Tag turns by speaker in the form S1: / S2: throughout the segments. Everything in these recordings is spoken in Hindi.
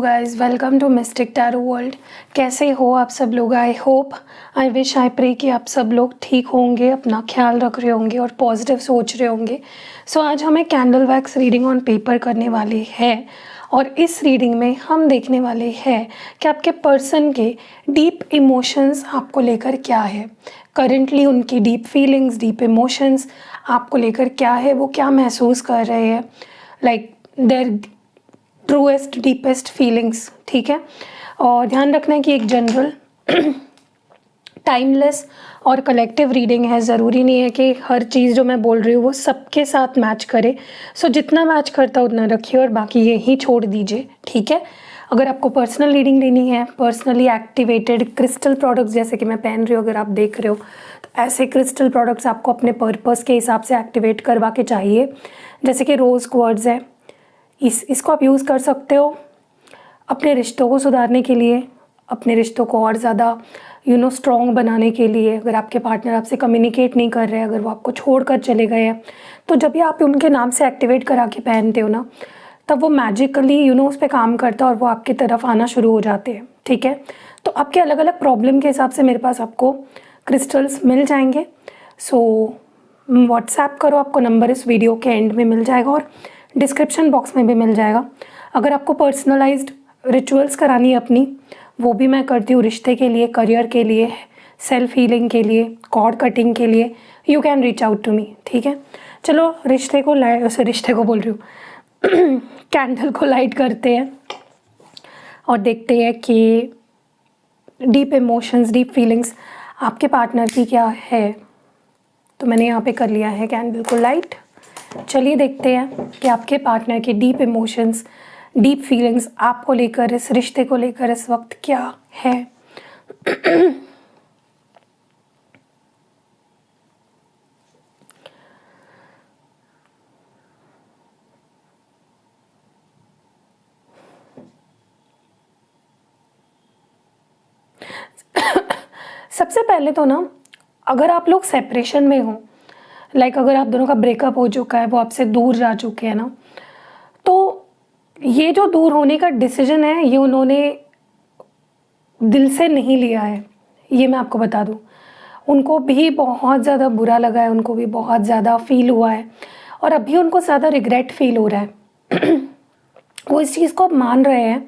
S1: Guys, welcome to mystic tarot world. कैसे हो आप सब लोग? I hope, I wish, I pray कि आप सब लोग ठीक होंगे, अपना ख्याल रख रहे होंगे और पॉजिटिव सोच रहे होंगे। सो आज हमें candle wax reading on paper करने वाले हैं और इस रीडिंग में हम देखने वाले हैं कि आपके पर्सन के डीप इमोशंस आपको लेकर क्या है। करेंटली उनकी डीप फीलिंग्स, डीप इमोशंस आपको लेकर क्या है, वो क्या महसूस कर रहे हैं, like their truest deepest feelings. ठीक है, और ध्यान रखना है कि एक जनरल टाइमलेस और कलेक्टिव रीडिंग है। ज़रूरी नहीं है कि हर चीज़ जो मैं बोल रही हूँ वो सबके साथ मैच करे। सो जितना मैच करता है उतना रखिए और बाकी यही छोड़ दीजिए। ठीक है, अगर आपको पर्सनल रीडिंग लेनी है, पर्सनली एक्टिवेटेड क्रिस्टल प्रोडक्ट्स जैसे कि मैं पहन रही हूँ, अगर आप देख रहे हो तो ऐसे क्रिस्टल प्रोडक्ट्स आपको अपने पर्पस के हिसाब से एक्टिवेट करवा के चाहिए। जैसे कि रोज़ क्वार्ट्ज है, इसको आप यूज़ कर सकते हो अपने रिश्तों को सुधारने के लिए, अपने रिश्तों को और ज़्यादा स्ट्रॉन्ग बनाने के लिए। अगर आपके पार्टनर आपसे कम्युनिकेट नहीं कर रहे, अगर वो आपको छोड़कर चले गए हैं, तो जब भी आप उनके नाम से एक्टिवेट करा के पहनते हो ना, तब वो मैजिकली उस पर काम करता है और वो आपकी तरफ आना शुरू हो जाते हैं। ठीक है, तो आपके अलग अलग प्रॉब्लम के हिसाब से मेरे पास आपको क्रिस्टल्स मिल जाएंगे। सो व्हाट्सएप करो, आपको नंबर इस वीडियो के एंड में मिल जाएगा और डिस्क्रिप्शन बॉक्स में भी मिल जाएगा। अगर आपको पर्सनलाइज्ड रिचुअल्स करानी है अपनी, वो भी मैं करती हूँ, रिश्ते के लिए, करियर के लिए, सेल्फ हीलिंग के लिए, कॉर्ड कटिंग के लिए, you can reach out to me. ठीक है, चलो रिश्ते को बोल रही हूँ कैंडल को लाइट करते हैं और देखते हैं कि डीप इमोशंस, डीप फीलिंग्स आपके पार्टनर की क्या है। तो मैंने यहाँ पे कर लिया है कैंडल को लाइट। चलिए देखते हैं कि आपके पार्टनर के डीप इमोशंस, डीप फीलिंग्स आपको लेकर, इस रिश्ते को लेकर इस वक्त क्या है। सबसे पहले तो ना, अगर आप लोग सेपरेशन में हो, लाइक अगर आप दोनों का ब्रेकअप हो चुका है, वो आपसे दूर जा चुके हैं ना, तो ये जो दूर होने का डिसीजन है ये उन्होंने दिल से नहीं लिया है, ये मैं आपको बता दूं। उनको भी बहुत ज़्यादा बुरा लगा है, उनको भी बहुत ज़्यादा फील हुआ है और अभी उनको ज़्यादा रिग्रेट फील हो रहा है। वो इस चीज़ को मान रहे हैं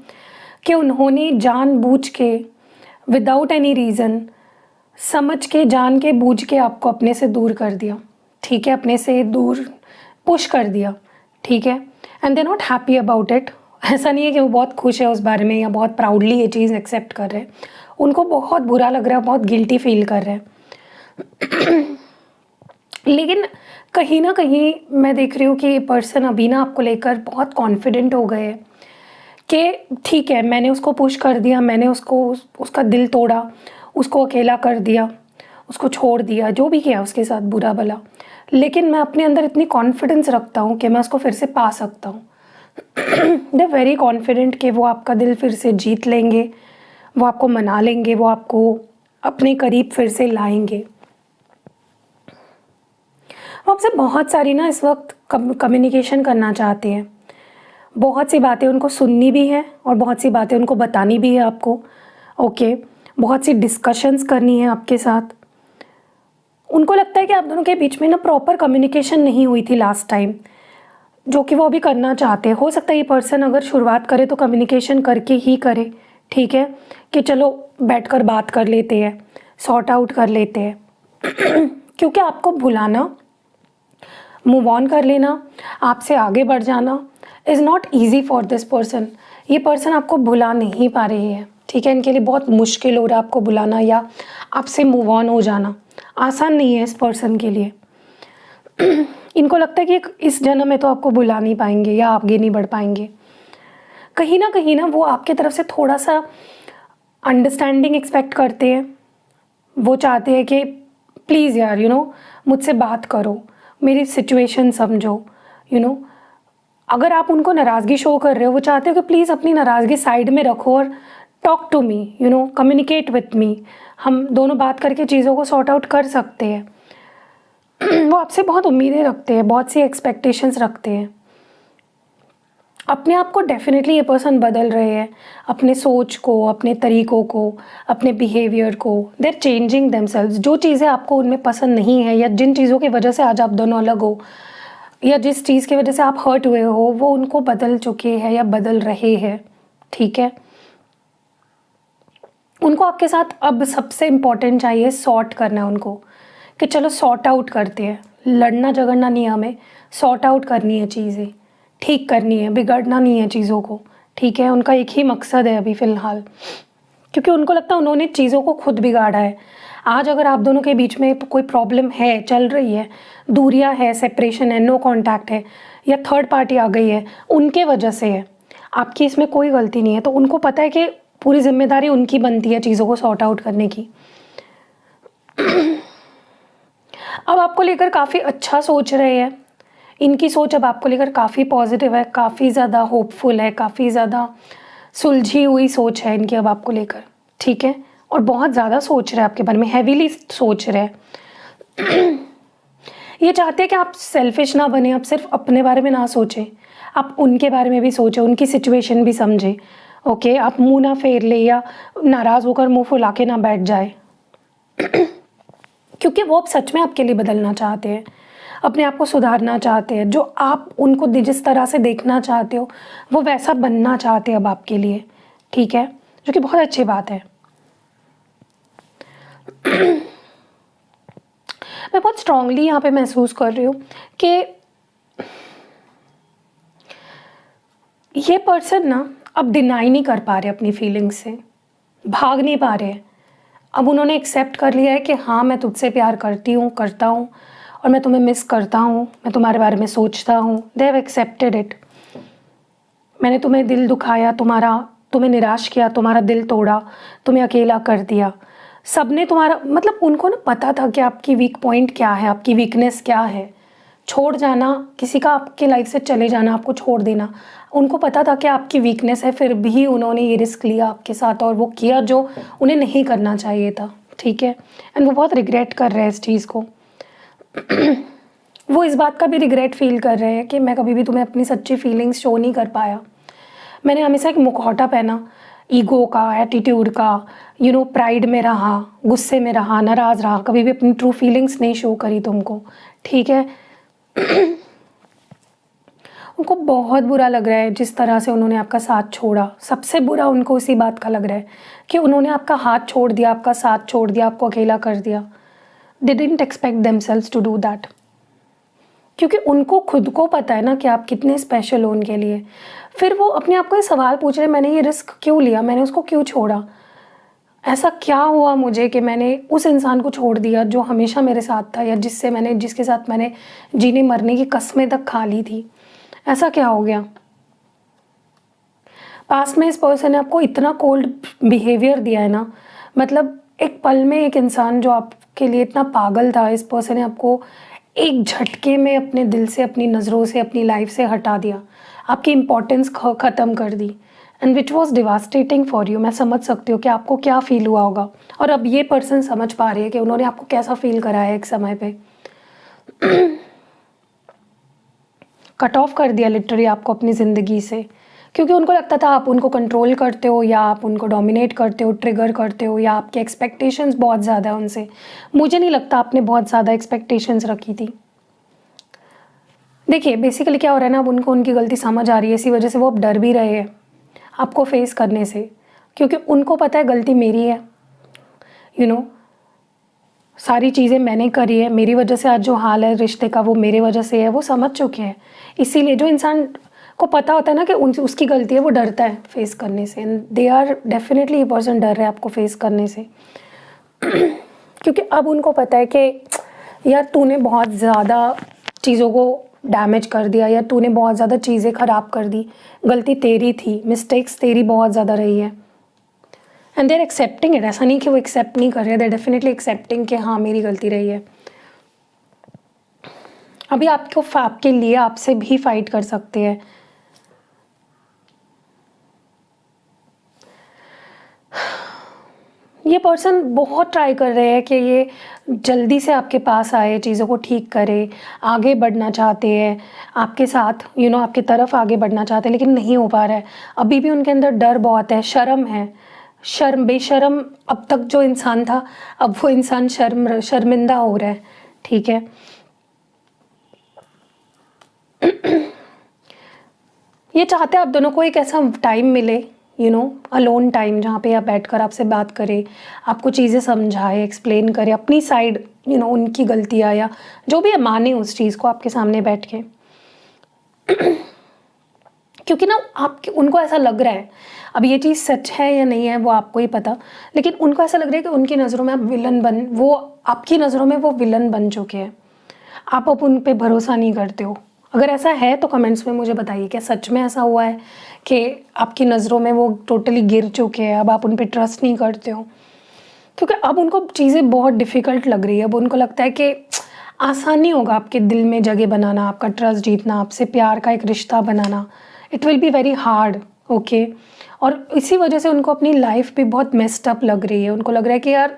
S1: कि उन्होंने जानबूझ के, विदाउट एनी रीज़न, समझ के, जान के, बूझ के आपको अपने से दूर कर दिया। ठीक है, अपने से दूर पुश कर दिया। ठीक है, and they not happy about it. ऐसा नहीं है कि वो बहुत खुश है उस बारे में या बहुत प्राउडली ये चीज़ एक्सेप्ट कर रहे हैं। उनको बहुत बुरा लग रहा है, बहुत गिल्टी फील कर रहे हैं। लेकिन कहीं ना कहीं मैं देख रही हूँ कि ये पर्सन अभी ना आपको लेकर बहुत कॉन्फिडेंट हो गए हैं कि ठीक है, मैंने उसको पुश कर दिया, मैंने उसका दिल तोड़ा, उसको अकेला कर दिया, उसको छोड़ दिया, जो भी किया उसके साथ बुरा भला, लेकिन मैं अपने अंदर इतनी कॉन्फिडेंस रखता हूँ कि मैं उसको फिर से पा सकता हूँ। दे वेरी कॉन्फिडेंट कि वो आपका दिल फिर से जीत लेंगे, वो आपको मना लेंगे, वो आपको अपने करीब फिर से लाएंगे। वो आपसे बहुत सारी ना इस वक्त कम्युनिकेशन करना चाहते हैं। बहुत सी बातें उनको सुननी भी है और बहुत सी बातें उनको बतानी भी है आपको। ओके, बहुत सी डिस्कशंस करनी है आपके साथ। उनको लगता है कि आप दोनों के बीच में ना प्रॉपर कम्युनिकेशन नहीं हुई थी लास्ट टाइम, जो कि वो अभी करना चाहते हैं। हो सकता है ये पर्सन अगर शुरुआत करे तो कम्युनिकेशन करके ही करे। ठीक है, कि चलो बैठकर बात कर लेते हैं, सॉर्ट आउट कर लेते हैं। क्योंकि आपको भुलाना, मूव ऑन कर लेना, आपसे आगे बढ़ जाना is not easy for this person. ये पर्सन आपको भुला नहीं पा रहे हैं। ठीक है, इनके लिए बहुत मुश्किल हो रहा है आपको भुलाना या आपसे मूव ऑन हो जाना। आसान नहीं है इस पर्सन के लिए। इनको लगता है कि इस जन्म में तो आपको भुला नहीं पाएंगे या आगे नहीं बढ़ पाएंगे। कहीं ना वो आपके तरफ से थोड़ा सा अंडरस्टैंडिंग एक्सपेक्ट करते हैं। वो चाहते हैं कि प्लीज़ यार मुझसे बात करो, मेरी सिचुएशन समझो। अगर आप उनको नाराज़गी शो कर रहे हो, वो चाहते हो कि प्लीज़ अपनी नाराज़गी साइड में रखो और talk to me, communicate with me. हम दोनों बात करके चीज़ों को सॉर्ट आउट कर सकते हैं। वो आपसे बहुत उम्मीदें रखते हैं, बहुत सी एक्सपेक्टेशंस रखते हैं। अपने आप को डेफिनेटली ये पर्सन बदल रहे हैं, अपने सोच को, अपने तरीक़ों को, अपने बिहेवियर को, दे आर चेंजिंग देमसेल्व्स। जो चीज़ें आपको उनमें पसंद नहीं है या जिन चीज़ों की वजह से आज आप दोनों अलग हो या जिस चीज़ की वजह से आप हर्ट हुए हो, वो उनको बदल चुके हैं या बदल रहे हैं, ठीक है। उनको आपके साथ अब सबसे इम्पॉर्टेंट चाहिए सॉर्ट करना है उनको, कि चलो सॉर्ट आउट करते हैं, लड़ना झगड़ना नहीं है हमें, सॉर्ट आउट करनी है चीज़ें, ठीक करनी है, बिगड़ना नहीं है चीज़ों को, ठीक है। उनका एक ही मकसद है अभी फ़िलहाल, क्योंकि उनको लगता है उन्होंने चीज़ों को खुद बिगाड़ा है। आज अगर आप दोनों के बीच में कोई प्रॉब्लम है, चल रही है, दूरियां है, सेपरेशन है, नो कांटेक्ट है या थर्ड पार्टी आ गई है, उनके वजह से है, आपकी इसमें कोई गलती नहीं है। तो उनको पता है कि पूरी जिम्मेदारी उनकी बनती है चीज़ों को सॉर्ट आउट करने की। अब आपको लेकर काफ़ी अच्छा सोच रहे हैं, इनकी सोच अब आपको लेकर काफ़ी पॉजिटिव है, काफ़ी ज़्यादा होपफुल है, काफ़ी ज़्यादा सुलझी हुई सोच है इनकी अब आपको लेकर, ठीक है। और बहुत ज़्यादा सोच रहे हैं आपके बारे में, हैवीली सोच रहे हैं। ये चाहते हैं कि आप सेल्फिश ना बने, आप सिर्फ अपने बारे में ना सोचें, आप उनके बारे में भी सोचें, उनकी सिचुएशन भी समझें, ओके। आप मुंह ना फेर ले या नाराज़ होकर मुंह फुला के ना बैठ जाए, क्योंकि वो अब सच में आपके लिए बदलना चाहते हैं, अपने आप को सुधारना चाहते हैं। जो आप उनको जिस तरह से देखना चाहते हो वो वैसा बनना चाहते हैं अब आपके लिए, ठीक है, जो कि बहुत अच्छी बात है। मैं बहुत स्ट्रांगली यहाँ पे महसूस कर रही हूँ कि ये पर्सन ना अब डिनाई नहीं कर पा रहे अपनी फीलिंग्स से, भाग नहीं पा रहे। अब उन्होंने एक्सेप्ट कर लिया है कि हाँ, मैं तुझसे प्यार करती हूँ, करता हूँ, और मैं तुम्हें मिस करता हूँ, मैं तुम्हारे बारे में सोचता हूँ। They have accepted it. मैंने तुम्हें दिल दुखाया, तुम्हें निराश किया, तुम्हारा दिल तोड़ा, तुम्हें अकेला कर दिया। सबने तुम्हारा मतलब उनको ना पता था कि आपकी वीक पॉइंट क्या है, आपकी वीकनेस क्या है। छोड़ जाना, किसी का आपके लाइफ से चले जाना, आपको छोड़ देना, उनको पता था कि आपकी वीकनेस है, फिर भी उन्होंने ये रिस्क लिया आपके साथ और वो किया जो उन्हें नहीं करना चाहिए था, ठीक है। एंड वो बहुत रिग्रेट कर रहे हैं इस चीज़ को। वो इस बात का भी रिग्रेट फील कर रहे हैं कि मैं कभी भी तुम्हें अपनी सच्ची फीलिंग्स शो नहीं कर पाया। मैंने हमेशा एक मुखौटा पहना, ईगो का, एटीट्यूड का, प्राइड में रहा, गुस्से में रहा, नाराज़ रहा, कभी भी अपनी ट्रू फीलिंग्स नहीं शो करी तुमको, ठीक है। उनको बहुत बुरा लग रहा है जिस तरह से उन्होंने आपका साथ छोड़ा। सबसे बुरा उनको इसी बात का लग रहा है कि उन्होंने आपका हाथ छोड़ दिया, आपका साथ छोड़ दिया, आपको अकेला कर दिया। They didn't expect themselves to do that, क्योंकि उनको खुद को पता है ना कि आप कितने स्पेशल हो उनके लिए। फिर वो अपने आप को ये सवाल पूछ रहे, मैंने ये रिस्क क्यों लिया, मैंने उसको क्यों छोड़ा, ऐसा क्या हुआ मुझे कि मैंने उस इंसान को छोड़ दिया जो हमेशा मेरे साथ था या जिसके साथ मैंने जीने मरने की कस्में तक खा ली थी। ऐसा क्या हो गया। पास्ट में इस पर्सन ने आपको इतना कोल्ड बिहेवियर दिया है ना, मतलब एक पल में एक इंसान जो आपके लिए इतना पागल था, इस पर्सन ने आपको एक झटके में अपने दिल से, अपनी नज़रों से, अपनी लाइफ से हटा दिया, आपकी इम्पोर्टेंस ख़त्म कर दी, and which was devastating for you. मैं समझ सकती हूँ कि आपको क्या फील हुआ होगा, और अब ये पर्सन समझ पा रही है कि उन्होंने आपको कैसा फील कराया एक समय पे। कट ऑफ कर दिया लिटरली आपको अपनी ज़िंदगी से, क्योंकि उनको लगता था आप उनको कंट्रोल करते हो या आप उनको डोमिनेट करते हो, ट्रिगर करते हो, या आपके एक्सपेक्टेशंस बहुत ज़्यादा है उनसे। मुझे नहीं लगता आपने बहुत ज़्यादा एक्सपेक्टेशंस रखी थी। देखिए बेसिकली क्या हो रहा है ना, अब उनको उनकी गलती समझ आ रही है, इसी वजह से वो अब डर भी रहे हैं आपको फेस करने से, क्योंकि उनको पता है गलती मेरी है, सारी चीज़ें मैंने करी है, मेरी वजह से आज जो हाल है रिश्ते का वो मेरे वजह से है, वो समझ चुके हैं। इसीलिए जो इंसान को पता होता है ना कि उसकी गलती है, वो डरता है फेस करने से, एंड दे आर डेफिनेटली, ये पर्सन डर रहे हैं आपको फेस करने से। क्योंकि अब उनको पता है कि यार तूने बहुत ज़्यादा चीज़ों को डैमेज कर दिया, या तूने बहुत ज़्यादा चीज़ें ख़राब कर दी, गलती तेरी थी, मिस्टेक्स तेरी बहुत ज़्यादा रही है, and they are accepting it. ऐसा नहीं कि वो एक्सेप्ट नहीं कर रहे, दे आर डेफिनेटली एक्सेप्टिंग कि हाँ मेरी गलती रही है। अभी आपके लिए आपसे भी फाइट कर सकते हैं। ये पर्सन बहुत ट्राई कर रहे हैं कि ये जल्दी से आपके पास आए, चीज़ों को ठीक करे, आगे बढ़ना चाहते हैं आपके साथ, आपकी तरफ आगे बढ़ना चाहते हैं, लेकिन नहीं हो पा रहा है। अभी भी उनके अंदर डर बहुत है, शर्म है, बेशर्म अब तक जो इंसान था, अब वो इंसान शर्मिंदा हो रहा है। ठीक है, ये चाहते हैं आप दोनों को एक ऐसा टाइम मिले, अलोन टाइम, जहाँ पे आप बैठकर आपसे बात करें, आपको चीज़ें समझाए, एक्सप्लेन करे अपनी साइड, उनकी गलतियाँ या जो भी है माने उस चीज़ को आपके सामने बैठ के। क्योंकि ना आपके उनको ऐसा लग रहा है, अब ये चीज़ सच है या नहीं है वो आपको ही पता, लेकिन उनको ऐसा लग रहा है कि उनकी नज़रों में आप वो आपकी नज़रों में वो विलन बन चुके हैं। आप अब उन पे भरोसा नहीं करते हो। अगर ऐसा है तो कमेंट्स में मुझे बताइए, क्या सच में ऐसा हुआ है कि आपकी नज़रों में वो टोटली गिर चुके हैं, अब आप उन पे ट्रस्ट नहीं करते हो? क्योंकि अब उनको चीज़ें बहुत डिफ़िकल्ट लग रही है। अब उनको लगता है कि आसान नहीं होगा आपके दिल में जगह बनाना, आपका ट्रस्ट जीतना, आपसे प्यार का एक रिश्ता बनाना। It will be very hard, okay. और इसी वजह से उनको अपनी लाइफ भी बहुत मेस्ड अप लग रही है। उनको लग रहा है कि यार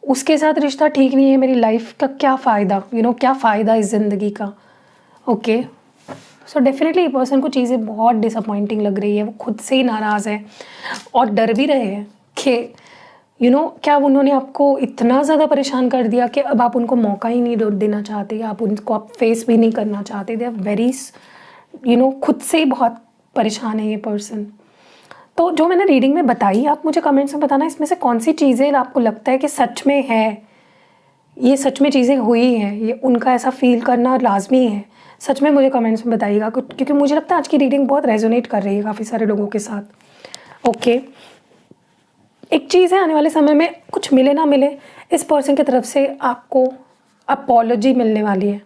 S1: उसके साथ रिश्ता ठीक नहीं है, मेरी लाइफ का क्या फ़ायदा, क्या फ़ायदा इस ज़िंदगी का, ओके। सो डेफिनेटली पर्सन को चीज़ें बहुत डिसअपॉइंटिंग लग रही है, वो खुद से ही नाराज़ है और डर भी रहे हैं कि क्या उन्होंने आपको इतना ज़्यादा परेशान कर दिया कि अब आप उनको मौका ही नहीं देना चाहते, आप उनको आप फेस भी नहीं करना चाहते। दे आर वेरी खुद से ही बहुत परेशान है ये पर्सन। तो जो मैंने रीडिंग में बताई, आप मुझे कमेंट्स में बताना इसमें से कौन सी चीज़ें आपको लगता है कि सच में है, ये सच में चीज़ें हुई हैं, ये उनका ऐसा फील करना लाजमी है। सच में मुझे कमेंट्स में बताइएगा, क्योंकि मुझे लगता है आज की रीडिंग बहुत रेजोनेट कर रही है काफ़ी सारे लोगों के साथ, ओके। एक चीज़ है, आने वाले समय में कुछ मिले ना मिले, इस पर्सन की तरफ से आपको अपॉलॉजी मिलने वाली है।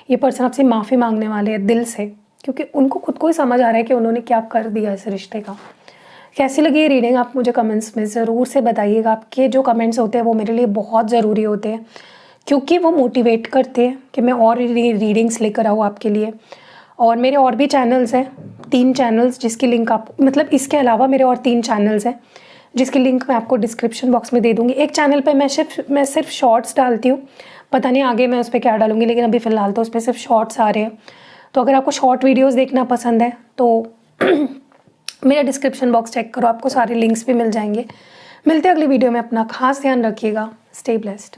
S1: ये पर्सन आपसे माफ़ी मांगने वाले हैं दिल से, क्योंकि उनको खुद को ही समझ आ रहा है कि उन्होंने क्या कर दिया इस रिश्ते का। कैसी लगी ये रीडिंग आप मुझे कमेंट्स में ज़रूर से बताइएगा। आपके जो कमेंट्स होते हैं वो मेरे लिए बहुत ज़रूरी होते हैं, क्योंकि वो मोटिवेट करते हैं कि मैं और रीडिंग्स लेकर आऊँ आपके लिए। और मेरे और भी चैनल्स हैं, 3 चैनल्स, जिसकी लिंक आप इसके अलावा मेरे और 3 चैनल्स हैं, जिसकी लिंक मैं आपको डिस्क्रिप्शन बॉक्स में दे दूँगी। एक चैनल पे मैं सिर्फ शॉर्ट्स डालती हूँ, पता नहीं आगे मैं उस पर क्या डालूँगी, लेकिन अभी फ़िलहाल तो उस पर सिर्फ शॉर्ट्स आ रहे हैं। तो अगर आपको शॉर्ट वीडियोज़ देखना पसंद है तो मेरा डिस्क्रिप्शन बॉक्स चेक करो, आपको सारे लिंक्स भी मिल जाएंगे। मिलते हैं अगली वीडियो में, अपना खास ध्यान रखिएगा। Stay blessed.